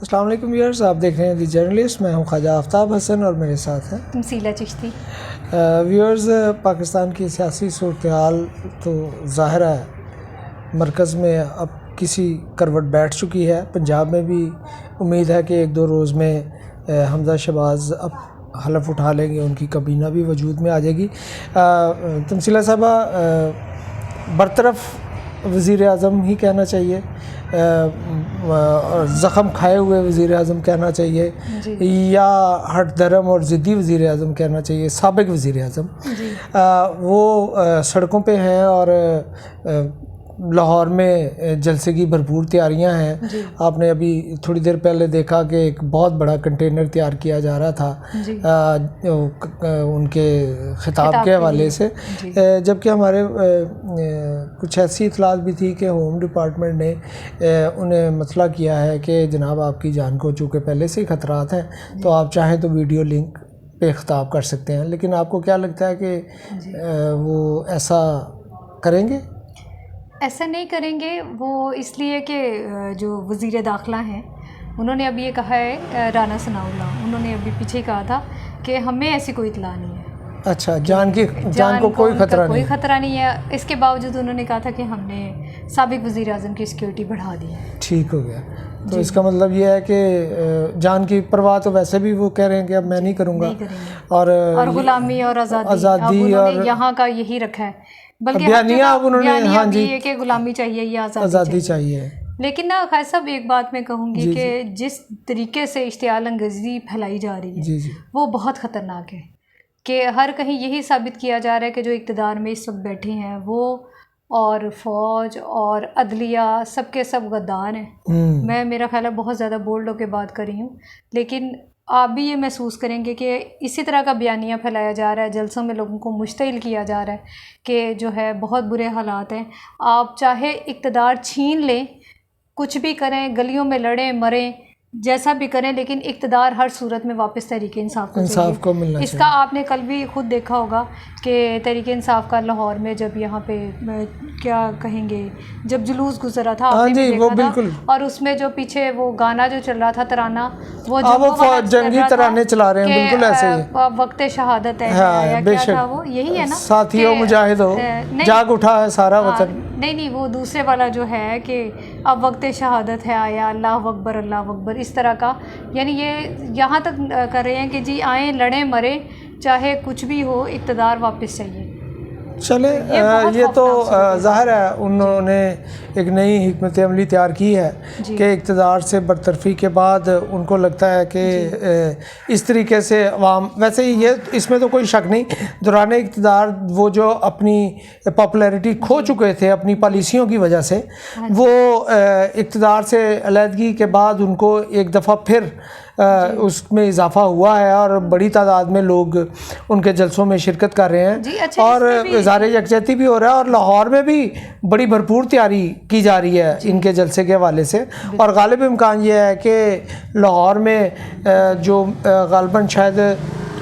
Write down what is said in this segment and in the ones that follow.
السلام علیکم ویورز، آپ دیکھ رہے ہیں دی جرنلسٹ. میں ہوں خواجہ آفتاب حسن اور میرے ساتھ ہیں تمثیلہ چشتی. ویورز، پاکستان کی سیاسی صورتحال تو ظاہر ہے مرکز میں اب کسی کروٹ بیٹھ چکی ہے. پنجاب میں بھی امید ہے کہ ایک دو روز میں حمزہ شہباز اب حلف اٹھا لیں گے، ان کی کابینہ بھی وجود میں آ جائے گی. تمثیلہ صاحبہ، برطرف وزیر اعظم ہی کہنا چاہیے، زخم کھائے ہوئے وزیر اعظم کہنا چاہیے جی. یا ہٹ درم اور ضدی وزیر اعظم کہنا چاہیے؟ سابق وزیر اعظم جی. وہ سڑکوں پہ ہیں اور لاہور میں جلسے کی بھرپور تیاریاں ہیں. جی. آپ نے ابھی تھوڑی دیر پہلے دیکھا کہ ایک بہت بڑا کنٹینر تیار کیا جا رہا تھا جی. ان کے خطاب کے حوالے سے. جی. جبکہ ہمارے کچھ ایسی اطلاعات بھی تھی کہ ہوم ڈپارٹمنٹ نے انہیں مطلع کیا ہے کہ جناب آپ کی جان کو چونکہ پہلے سے ہی خطرات ہیں تو آپ چاہیں تو ویڈیو لنک پہ خطاب کر سکتے ہیں. لیکن آپ کو کیا لگتا ہے کہ وہ ایسا کریں گے؟ ایسا نہیں کریں گے وہ، اس لیے کہ جو وزیر داخلہ ہیں انہوں نے ابھی یہ کہا ہے، رانا ثناء اللہ، انہوں نے ابھی پیچھے کہا تھا کہ ہمیں ایسی کوئی اطلاع نہیں ہے. اچھا، جان کو کوئی خطرہ نہیں، کوئی خطرہ نہیں ہے. اس کے باوجود انہوں نے کہا تھا کہ ہم نے سابق وزیر اعظم کی سیکیورٹی بڑھا دی ہے. ٹھیک ہو گیا. تو اس کا مطلب یہ ہے کہ جان کی پرواہ تو ویسے بھی وہ کہہ رہے ہیں کہ اب میں نہیں کروں گا، اور غلامی اور آزادی اور یہاں کا یہی رکھا ہے. بلکہ بیانیہ اب انہوں نے ہاں جی یہ کہ غلامی چاہیے یا آزادی چاہیے. لیکن نا خیر صاحب، ایک بات میں کہوں گی کہ جس طریقے سے اشتعال انگیزی پھیلائی جا رہی ہے وہ بہت خطرناک ہے. کہ ہر کہیں یہی ثابت کیا جا رہا ہے کہ جو اقتدار میں اس وقت بیٹھے ہیں وہ اور فوج اور عدلیہ سب کے سب غدار ہیں. میرا خیال ہے بہت زیادہ بولڈ ہو کے بات کر رہی ہوں، لیکن آپ بھی یہ محسوس کریں گے کہ اسی طرح کا بیانیہ پھیلایا جا رہا ہے، جلسوں میں لوگوں کو مشتعل کیا جا رہا ہے کہ جو ہے بہت برے حالات ہیں. آپ چاہے اقتدار چھین لیں، کچھ بھی کریں، گلیوں میں لڑیں مریں، جیسا بھی کریں، لیکن اقتدار ہر صورت میں واپس تحریک انصاف کو ملنا چاہیے. اس کا آپ نے کل بھی خود دیکھا ہوگا کہ تحریک انصاف کا لاہور میں جب یہاں پہ کیا کہیں گے جب جلوس گزرا تھا، آپ نے بھی دیکھا تھا، اور اس میں جو پیچھے وہ گانا جو چل رہا تھا ترانہ، وہ جنگی ترانے چلا رہے ہیں، بالکل ایسے ہی وقت شہادت ہے یا کیا تھا، وہ یہی ہے نا، ساتھیوں مجاہدو جاگ اٹھا ہے سارا وطن. نہیں وہ دوسرے والا جو ہے کہ اب وقت شہادت ہے آیا، اللہ اکبر اللہ اکبر، اس طرح کا. یعنی یہ یہاں تک کر رہے ہیں کہ جی آئیں لڑیں مریں، چاہے کچھ بھی ہو، اقتدار واپس چاہیے. چلے یہ تو ظاہر ہے انہوں نے ایک نئی حکمت عملی تیار کی ہے کہ اقتدار سے برطرفی کے بعد ان کو لگتا ہے کہ اس طریقے سے عوام، ویسے ہی یہ اس میں تو کوئی شک نہیں، دوران اقتدار وہ جو اپنی پاپولیرٹی کھو چکے تھے اپنی پالیسیوں کی وجہ سے، وہ اقتدار سے علیحدگی کے بعد ان کو ایک دفعہ پھر اس میں اضافہ ہوا ہے اور بڑی تعداد میں لوگ ان کے جلسوں میں شرکت کر رہے ہیں اور اظہار یکجہتی بھی ہو رہا ہے. اور لاہور میں بھی بڑی بھرپور تیاری کی جا رہی ہے ان کے جلسے کے حوالے سے، اور غالب امکان یہ ہے کہ لاہور میں جو غالباً شاید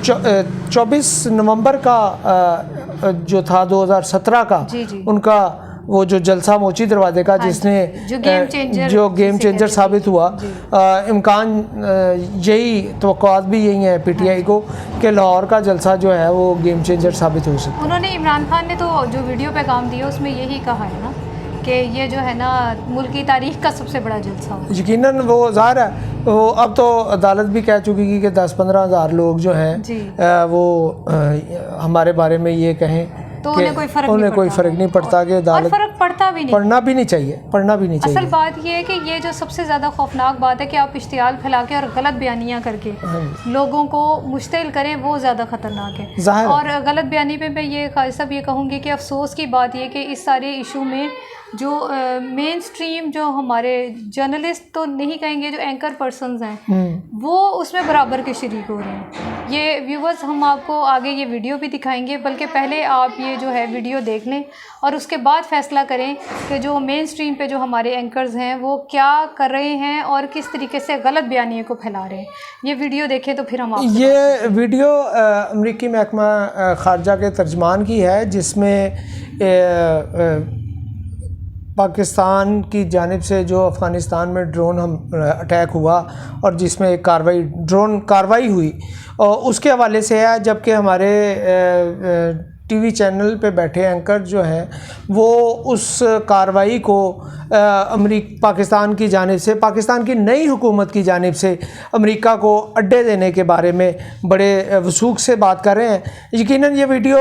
24 نومبر کا جو تھا 2017 کا ان کا وہ جو جلسہ موچی دروازے کا، جس نے جو گیم چینجر ثابت ہوا، امکان یہی توقعات بھی یہی ہیں پی ٹی آئی کو کہ لاہور کا جلسہ جو ہے وہ گیم چینجر ثابت ہو سکتا ہے. انہوں نے عمران خان نے تو جو ویڈیو پہ کام دیا اس میں یہی کہا ہے نا کہ یہ جو ہے نا ملک کی تاریخ کا سب سے بڑا جلسہ ہو. یقیناً وہ ظاہر ہے، وہ اب تو عدالت بھی کہہ چکی کہ 10-15 ہزار لوگ جو ہیں وہ ہمارے بارے میں یہ کہیں تو انہیں کوئی فرق نہیں پڑتا کہ عدالت فرق پڑنا بھی نہیں چاہیے. اصل بات یہ ہے کہ یہ جو سب سے زیادہ خوفناک بات ہے کہ آپ اشتعال پھیلا کے اور غلط بیانیہ کر کے لوگوں کو مشتعل کریں، وہ زیادہ خطرناک ہے. اور غلط بیانی پہ میں یہ سب یہ کہوں گی کہ افسوس کی بات یہ کہ اس سارے ایشو میں جو مین سٹریم جو ہمارے جرنلسٹ تو نہیں کہیں گے، جو اینکر پرسنز ہیں وہ اس میں برابر کے شریک ہو رہے ہیں. یہ ویورز ہم آپ کو آگے یہ ویڈیو بھی دکھائیں گے، بلکہ پہلے آپ یہ جو ہے ویڈیو دیکھ لیں اور اس کے بعد فیصلہ کریں کہ جو مین سٹریم پہ جو ہمارے اینکرز ہیں وہ کیا کر رہے ہیں اور کس طریقے سے غلط بیانیے کو پھیلا رہے ہیں. یہ ویڈیو دیکھیں تو پھر ہم آپ سے یہ ویڈیو امریکی محکمہ خارجہ کے ترجمان کی ہے، جس میں پاکستان کی جانب سے جو افغانستان میں ڈرون اٹیک ہوا اور جس میں ایک ڈرون کاروائی ہوئی اس کے حوالے سے ہے، جبکہ ہمارے ٹی وی چینل پہ بیٹھے اینکر جو ہیں وہ اس کاروائی کو پاکستان کی جانب سے، پاکستان کی نئی حکومت کی جانب سے امریکہ کو اڈے دینے کے بارے میں بڑے وثوق سے بات کر رہے ہیں۔ یقیناً یہ ویڈیو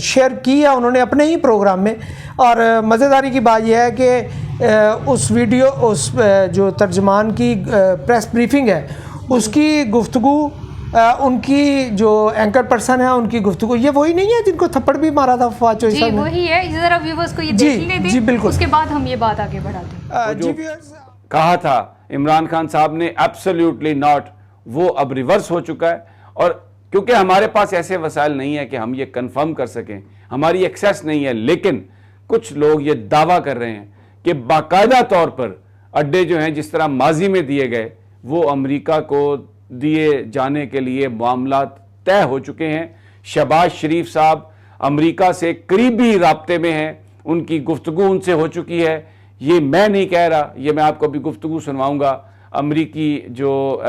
شیئر کی ہے انہوں نے اپنے ہی پروگرام میں، اور مزیداری کی بات یہ ہے کہ اس جو ترجمان کی پریس بریفنگ ہے اس کی گفتگو، ان کی جو اینکر پرسن ہے ان کی گفتگو یہ وہی نہیں ہے جن کو تھپڑ بھی مارا تھا فواد چوہدری صاحب نے؟ وہی ہے، ذرا ویورز کو یہ دیکھ لیں دیں، بالکل، اس کے بعد ہم یہ بات آگے بڑھاتے ہیں۔ جو کہا تھا عمران خان صاحب نے ایبسلیوٹلی ناٹ، وہ اب ریورس ہو چکا ہے، اور کیونکہ ہمارے پاس ایسے وسائل نہیں ہے کہ ہم یہ کنفرم کر سکیں، ہماری ایکسیس نہیں ہے، لیکن کچھ لوگ یہ دعویٰ کر رہے ہیں کہ باقاعدہ طور پر اڈے جو ہیں جس طرح ماضی میں دیے گئے وہ امریکہ کو دیے جانے کے لیے معاملات طے ہو چکے ہیں۔ شہباز شریف صاحب امریکہ سے قریبی رابطے میں ہیں، ان کی گفتگو ان سے ہو چکی ہے، یہ میں نہیں کہہ رہا، یہ میں آپ کو ابھی گفتگو سنواؤں گا۔ امریکی جو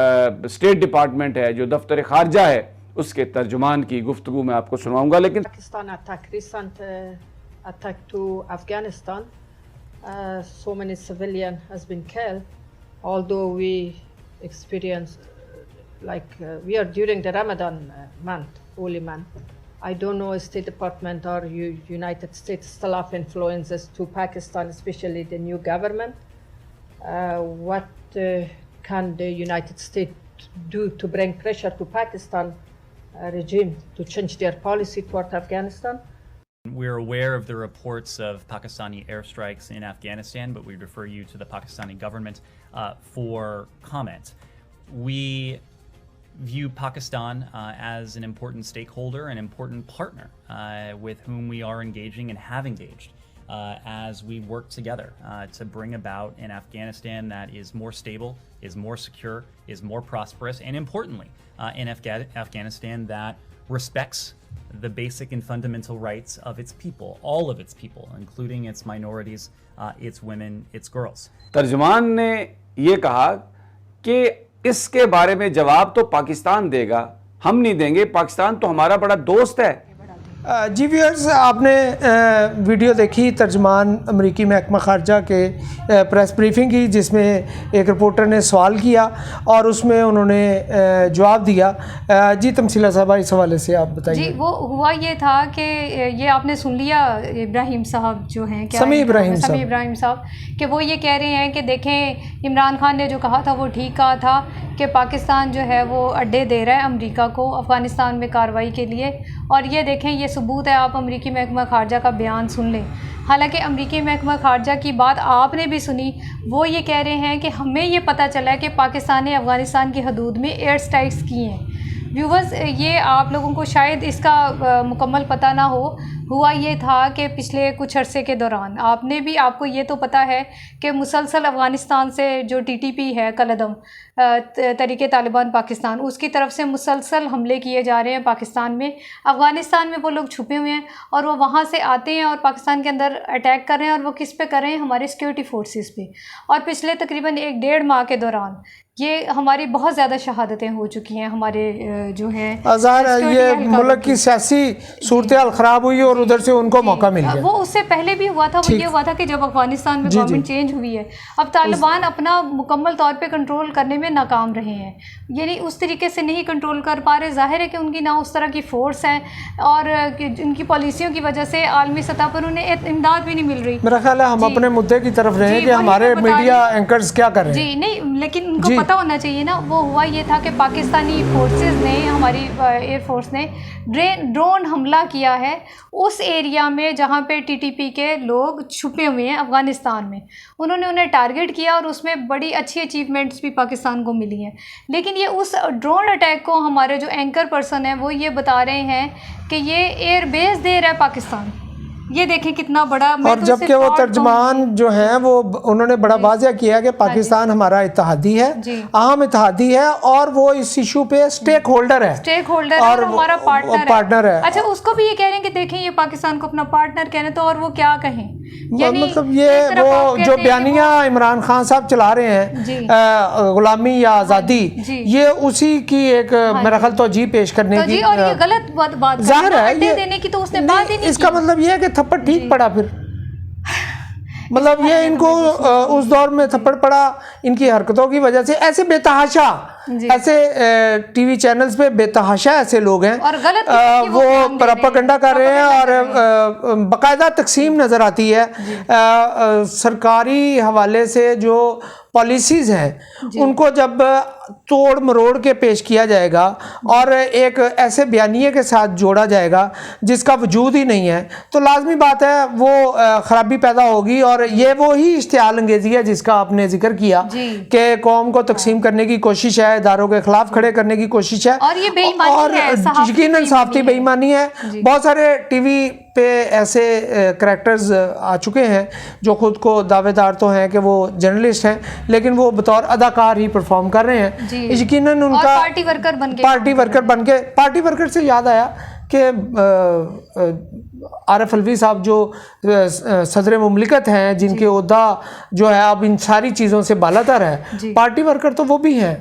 اسٹیٹ ڈپارٹمنٹ ہے، جو دفتر خارجہ ہے، اس کے ترجمان کی گفتگو میں آپ کو سنواؤں گا۔ لیکن Pakistan recent attack to Afghanistan, so many civilian has been killed, although we experienced we are during the Ramadan month, holy month. I don't know State Department or United States still have influences to Pakistan, especially the new government. What can the United States do to bring pressure to Pakistan regime to change their policy toward Afghanistan? We're aware of the reports of Pakistani airstrikes in Afghanistan, but we refer you to the Pakistani government for comment. We view Pakistan as an important stakeholder, an important partner with whom we are engaging and have engaged as we work together to bring about an Afghanistan that is more stable, is more secure, is more prosperous, and importantly, an Afghanistan that respects the basic and fundamental rights of its people, all of its people, including its minorities, its women, its girls. ترجمان نے یہ کہا کہ اس کے بارے میں جواب تو پاکستان دے گا، ہم نہیں دیں گے، پاکستان تو ہمارا بڑا دوست ہے۔ جی ویورز، آپ نے ویڈیو دیکھی ترجمان امریکی محکمہ خارجہ کے پریس بریفنگ کی، جس میں ایک رپورٹر نے سوال کیا اور اس میں انہوں نے جواب دیا۔ جی تمثیلہ صاحبہ، اس حوالے سے آپ بتائیے۔ جی، وہ ہوا یہ تھا کہ یہ آپ نے سن لیا ابراہیم صاحب جو ہیں، سمیع ابراہیم صاحب، کہ وہ یہ کہہ رہے ہیں کہ دیکھیں عمران خان نے جو کہا تھا وہ ٹھیک کہا تھا کہ پاکستان جو ہے وہ اڈے دے رہا ہے امریکہ کو افغانستان میں کارروائی کے لیے، اور یہ دیکھیں یہ ثبوت ہے، آپ امریکی محکمہ خارجہ کا بیان سن لیں۔ حالانکہ امریکی محکمہ خارجہ کی بات آپ نے بھی سنی، وہ یہ کہہ رہے ہیں کہ ہمیں یہ پتہ چلا ہے کہ پاکستان نے افغانستان کی حدود میں ایئر اسٹرائکس کی ہیں۔ ویورز، یہ آپ لوگوں کو شاید اس کا مکمل پتہ نہ ہو، ہوا یہ تھا کہ پچھلے کچھ عرصے کے دوران آپ کو یہ تو پتہ ہے کہ مسلسل افغانستان سے جو TTP ہے، کالعدم تحریک طالبان پاکستان، اس کی طرف سے مسلسل حملے کیے جا رہے ہیں پاکستان میں۔ افغانستان میں وہ لوگ چھپے ہوئے ہیں اور وہ وہاں سے آتے ہیں اور پاکستان کے اندر اٹیک کر رہے ہیں، اور وہ کس پہ کر رہے ہیں؟ ہمارے سیکیورٹی فورسز پہ۔ اور پچھلے تقریباً 1-1.5 ماہ کے دوران یہ ہماری بہت زیادہ شہادتیں ہو چکی ہیں، ہمارے جو ہیں ظاہر ہے یہ ملک کی سیاسی صورتحال خراب ہوئی اور ادھر سے ان کو موقع مل گیا۔ وہ اس سے پہلے بھی ہوا تھا، وہ یہ ہوا تھا کہ جب افغانستان میں گورنمنٹ چینج ہوئی ہے، اب طالبان اپنا مکمل طور پہ کنٹرول کرنے میں ناکام رہے ہیں، یعنی اس طریقے سے نہیں کنٹرول کر پا رہے۔ ظاہر ہے کہ ان کی نہ اس طرح کی فورس ہے، اور ان کی پالیسیوں کی وجہ سے عالمی سطح پر انہیں امداد بھی نہیں مل رہی۔ میرا خیال ہے ہم اپنے مدعے کی طرف رہے کہ ہمارے میڈیا اینکرز کیا کر رہے ہیں۔ جی نہیں، لیکن ان کو پتہ ہونا چاہیے نا۔ وہ ہوا یہ تھا کہ پاکستانی فورسز نے، ہماری ایئر فورس نے ڈرون حملہ کیا ہے اس ایریا میں جہاں پہ TTP کے لوگ چھپے ہوئے ہیں افغانستان میں۔ انہیں ٹارگٹ کیا اور اس میں بڑی اچھی اچیومنٹس بھی پاکستان کو ملی ہیں۔ لیکن یہ اس ڈرون اٹیک کو ہمارے جو اینکر پرسن ہیں وہ یہ بتا رہے ہیں کہ یہ ایئر بیس دے رہا ہے پاکستان۔ یہ دیکھیں کتنا بڑا، اور جبکہ وہ ترجمان جو ہیں وہ انہوں نے بڑا واضح کیا کہ پاکستان ہمارا اتحادی ہے، اہم اتحادی ہے، اور وہ اس ایشو پہ اسٹیک ہولڈر ہے اور ہمارا پارٹنر ہے۔ اچھا، اس کو بھی یہ کہہ رہے ہیں کہ دیکھیں یہ پاکستان کو اپنا پارٹنر کہنے تو، اور وہ کیا کہیں، مطلب یہ وہ جو بیانیہ عمران خان صاحب چلا رہے ہیں غلامی یا آزادی، یہ اسی کی ایک میرا خیال توجیہ پیش کرنے کی، اور یہ غلط بات ظاہر ہے دینے کی تو اس نے بات ہی نہیں، اس کا مطلب یہ ہے کہ تھپڑ ٹھیک پڑا پھر، مطلب یہ ان کو اس دور میں تھپڑ پڑا ان کی حرکتوں کی وجہ سے. ایسے بے تحاشا ایسے ٹی وی چینلز پہ بے تحاشا ایسے لوگ ہیں وہ پراپاگنڈا کر رہے ہیں اور باقاعدہ تقسیم نظر آتی ہے. سرکاری حوالے سے جو پالیسیز ہیں ان کو جب توڑ مروڑ کے پیش کیا جائے گا اور ایک ایسے بیانیے کے ساتھ جوڑا جائے گا جس کا وجود ہی نہیں ہے تو لازمی بات ہے وہ خرابی پیدا ہوگی. اور یہ وہی اشتعال انگیزی ہے جس کا آپ نے ذکر کیا کہ قوم کو تقسیم کرنے کی کوشش ہے، اداروں کے خلاف کھڑے کرنے کی کوشش ہے، اور یہ بے ایمانی ہے، یقیناً صحافتی بے ایمانی ہے. بہت سارے ٹی وی پہ ایسے کریکٹرز آ چکے ہیں جو خود کو دعوے دار تو ہیں کہ وہ جرنلسٹ ہیں لیکن وہ بطور اداکار ہی پرفارم کر رہے ہیں. یقیناً ان کا پارٹی ورکر بن کے پارٹی ورکر سے یاد آیا کہ عارف الوی صاحب جو صدر مملکت ہیں جن کے عہدہ جو ہے اب ان ساری چیزوں سے بالاتر ہے، پارٹی ورکر تو وہ بھی ہیں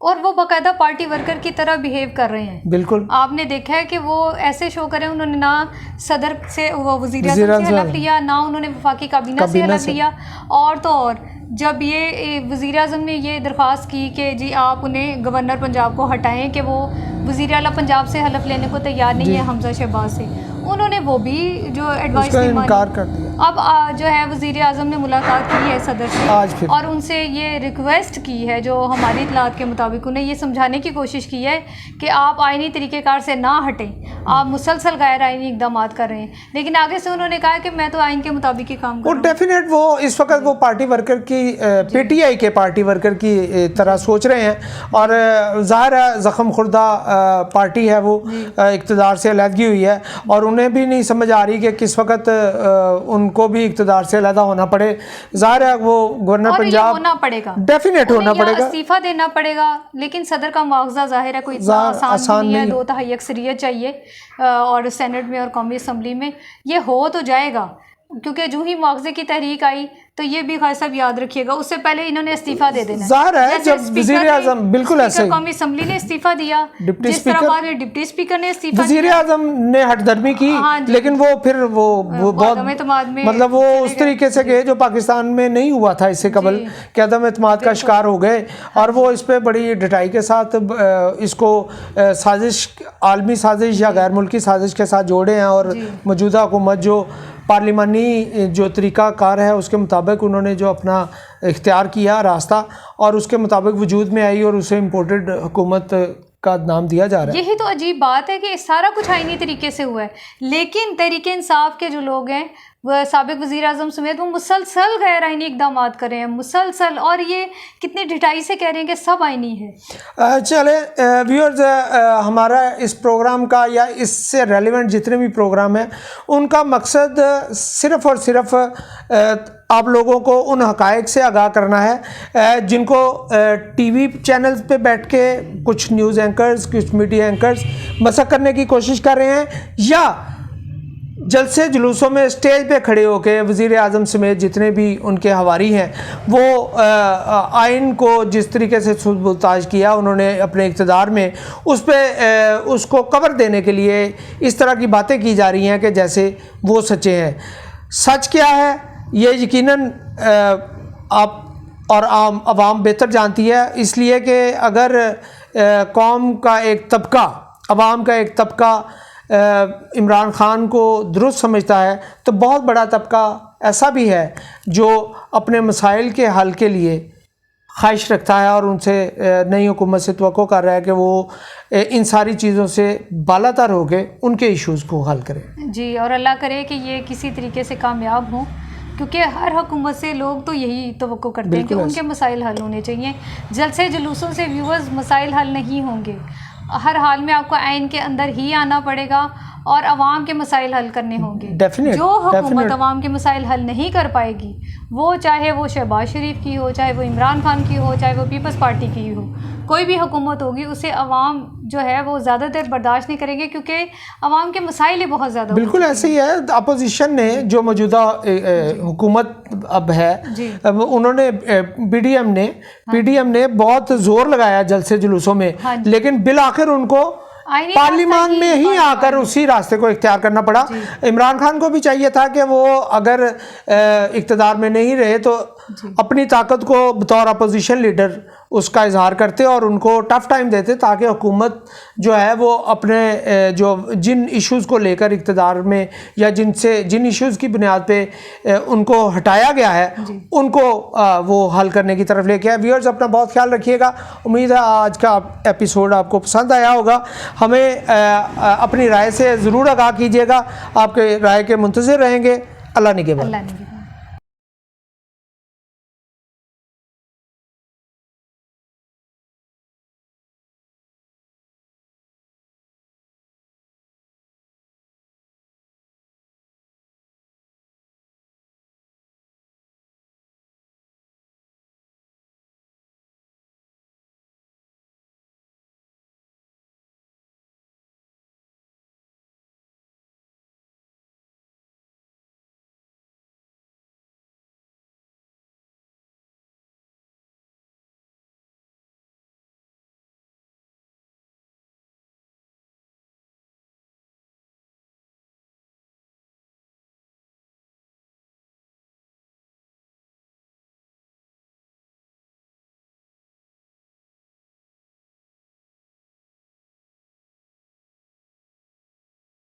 اور وہ باقاعدہ پارٹی ورکر کی طرح بیہیو کر رہے ہیں. بالکل آپ نے دیکھا ہے کہ وہ ایسے شو کرے، انہوں نے نہ صدر سے وزیر اعظم سے حلف لیا، نہ انہوں نے وفاقی کابینہ سے حلف لیا. اور تو اور جب یہ وزیر اعظم نے یہ درخواست کی کہ جی آپ انہیں گورنر پنجاب کو ہٹائیں کہ وہ وزیر اعلیٰ پنجاب سے حلف لینے کو تیار نہیں ہے حمزہ شہباز سے، انہوں نے وہ بھی جو ایڈوائس نہیں مانی. اب جو ہے وزیر اعظم نے ملاقات کی ہے صدر سے اور ان سے یہ ریکویسٹ کی ہے، جو ہماری اطلاعات کے مطابق انہیں یہ سمجھانے کی کوشش کی ہے کہ آپ آئینی طریقہ کار سے نہ ہٹیں، آپ مسلسل غیر آئینی اقدامات کر رہے ہیں. لیکن آگے سے انہوں نے کہا کہ میں تو آئین کے مطابق ہی کام کروں. ڈیفینیٹ وہ اس وقت وہ پارٹی ورکر کی پی ٹی آئی کے پارٹی ورکر کی طرح سوچ رہے ہیں اور ظاہر ہے زخم خوردہ پارٹی ہے وہ، اقتدار سے علیحدگی ہوئی ہے اور انہیں بھی نہیں سمجھ آ رہی کہ کس وقت ان کو بھی اقتدار سے علیحدہ ہونا پڑے. ظاہر ہے وہ گورنر پنجاب ہونا پڑے گا، ڈیفینیٹ ہونا پڑے گا، استعفیٰ دینا پڑے گا. لیکن صدر کا مواخذہ ظاہر ہے کوئی اتنا آسان نہیں ہے، 2/3 اکثریت چاہیے اور سینٹ میں اور قومی اسمبلی میں یہ ہو تو جائے گا. کیونکہ جو ہی مواخذے کی تحریک آئی تو یہ بھی خیر صاحب یاد رکھیے گا اس سے پہلے انہوں نے استعفیٰ دے دینا. ظاہر ہے جب وزیر اعظم بالکل ایسے ہی قومی اسمبلی نے استعفیٰ دیا، جس طرح بعد میں ڈپٹی اسپیکر نے استعفیٰ، وزیر اعظم نے ہٹ درمی کی لیکن وہ پھر وہ بہت مطلب وہ اس طریقے سے گئے جو پاکستان میں نہیں ہوا تھا اس سے قبل کہ عدم اعتماد کا شکار ہو گئے. اور وہ اس پہ بڑی ڈٹائی کے ساتھ اس کو سازش، عالمی سازش یا غیر ملکی سازش کے ساتھ جوڑے ہیں اور موجودہ حکومت جو پارلیمانی جو طریقہ کار ہے اس کے مطابق انہوں نے جو اپنا اختیار کیا راستہ اور اس کے مطابق وجود میں آئی اور اسے امپورٹڈ حکومت کا نام دیا جا رہا ہے. یہی تو عجیب بات ہے کہ سارا کچھ آئینی طریقے سے ہوا ہے لیکن تحریک انصاف کے جو لوگ ہیں وہ سابق وزیر اعظم سمیت وہ مسلسل غیر آئینی اقدامات کر رہے ہیں مسلسل، اور یہ کتنی ڈٹائی سے کہہ رہے ہیں کہ سب آئینی ہے. چلیں ویورز، ہمارا اس پروگرام کا یا اس سے ریلیونٹ جتنے بھی پروگرام ہیں ان کا مقصد صرف اور صرف آپ لوگوں کو ان حقائق سے آگاہ کرنا ہے جن کو ٹی وی چینلز پہ بیٹھ کے کچھ نیوز اینکرز، کچھ میڈیا اینکرز مسخ کرنے کی کوشش کر رہے ہیں یا جلسے جلوسوں میں اسٹیج پہ کھڑے ہو کے وزیر اعظم سمیت جتنے بھی ان کے حواری ہیں وہ آئین کو جس طریقے سے سبوتاژ کیا انہوں نے اپنے اقتدار میں اس پہ اس کو کور دینے کے لیے اس طرح کی باتیں کی جا رہی ہیں کہ جیسے وہ سچے ہیں. سچ کیا ہے یہ یقیناً آپ اور عوام بہتر جانتی ہے، اس لیے کہ اگر قوم کا ایک طبقہ، عوام کا ایک طبقہ عمران خان کو درست سمجھتا ہے تو بہت بڑا طبقہ ایسا بھی ہے جو اپنے مسائل کے حل کے لیے خواہش رکھتا ہے اور ان سے نئی حکومت سے توقع کر رہا ہے کہ وہ ان ساری چیزوں سے بالاتر ہو کے ان کے ایشوز کو حل کرے. جی، اور اللہ کرے کہ یہ کسی طریقے سے کامیاب ہوں کیونکہ ہر حکومت سے لوگ تو یہی توقع کرتے ہیں کہ ان کے مسائل حل ہونے چاہیے. جلسے جلوسوں سے ویورز مسائل حل نہیں ہوں گے، ہر حال میں آپ کو آئین کے اندر ہی آنا پڑے گا اور عوام کے مسائل حل کرنے ہوں گے. جو حکومت عوام کے مسائل حل نہیں کر پائے گی، وہ چاہے وہ شہباز شریف کی ہو، چاہے وہ عمران خان کی ہو، چاہے وہ پیپلز پارٹی کی ہو، کوئی بھی حکومت ہوگی، اسے عوام جو ہے وہ زیادہ دیر برداشت نہیں کریں گے، کیونکہ عوام کے مسائل ہی بہت زیادہ. بالکل ایسے ہی ہے. اپوزیشن نے جو موجودہ حکومت اب ہے، انہوں نے پی ڈی ایم نے بہت زور لگایا جلسے جلوسوں میں، لیکن بالآخر ان کو پارلیمان میں ہی آ کر اسی راستے کو اختیار کرنا پڑا. عمران خان کو بھی چاہیے تھا کہ وہ اگر اقتدار میں نہیں رہے تو اپنی طاقت کو بطور اپوزیشن لیڈر اس کا اظہار کرتے اور ان کو ٹف ٹائم دیتے، تاکہ حکومت جو ہے وہ اپنے جو جن ایشوز کو لے کر اقتدار میں یا جن ایشوز کی بنیاد پہ ان کو ہٹایا گیا ہے ان کو وہ حل کرنے کی طرف لے کے آئے. ویورز اپنا بہت خیال رکھیے گا. امید ہے آج کا ایپیسوڈ آپ کو پسند آیا ہوگا. ہمیں اپنی رائے سے ضرور آگاہ کیجیے گا. آپ کے رائے کے منتظر رہیں گے. اللہ نگہبان.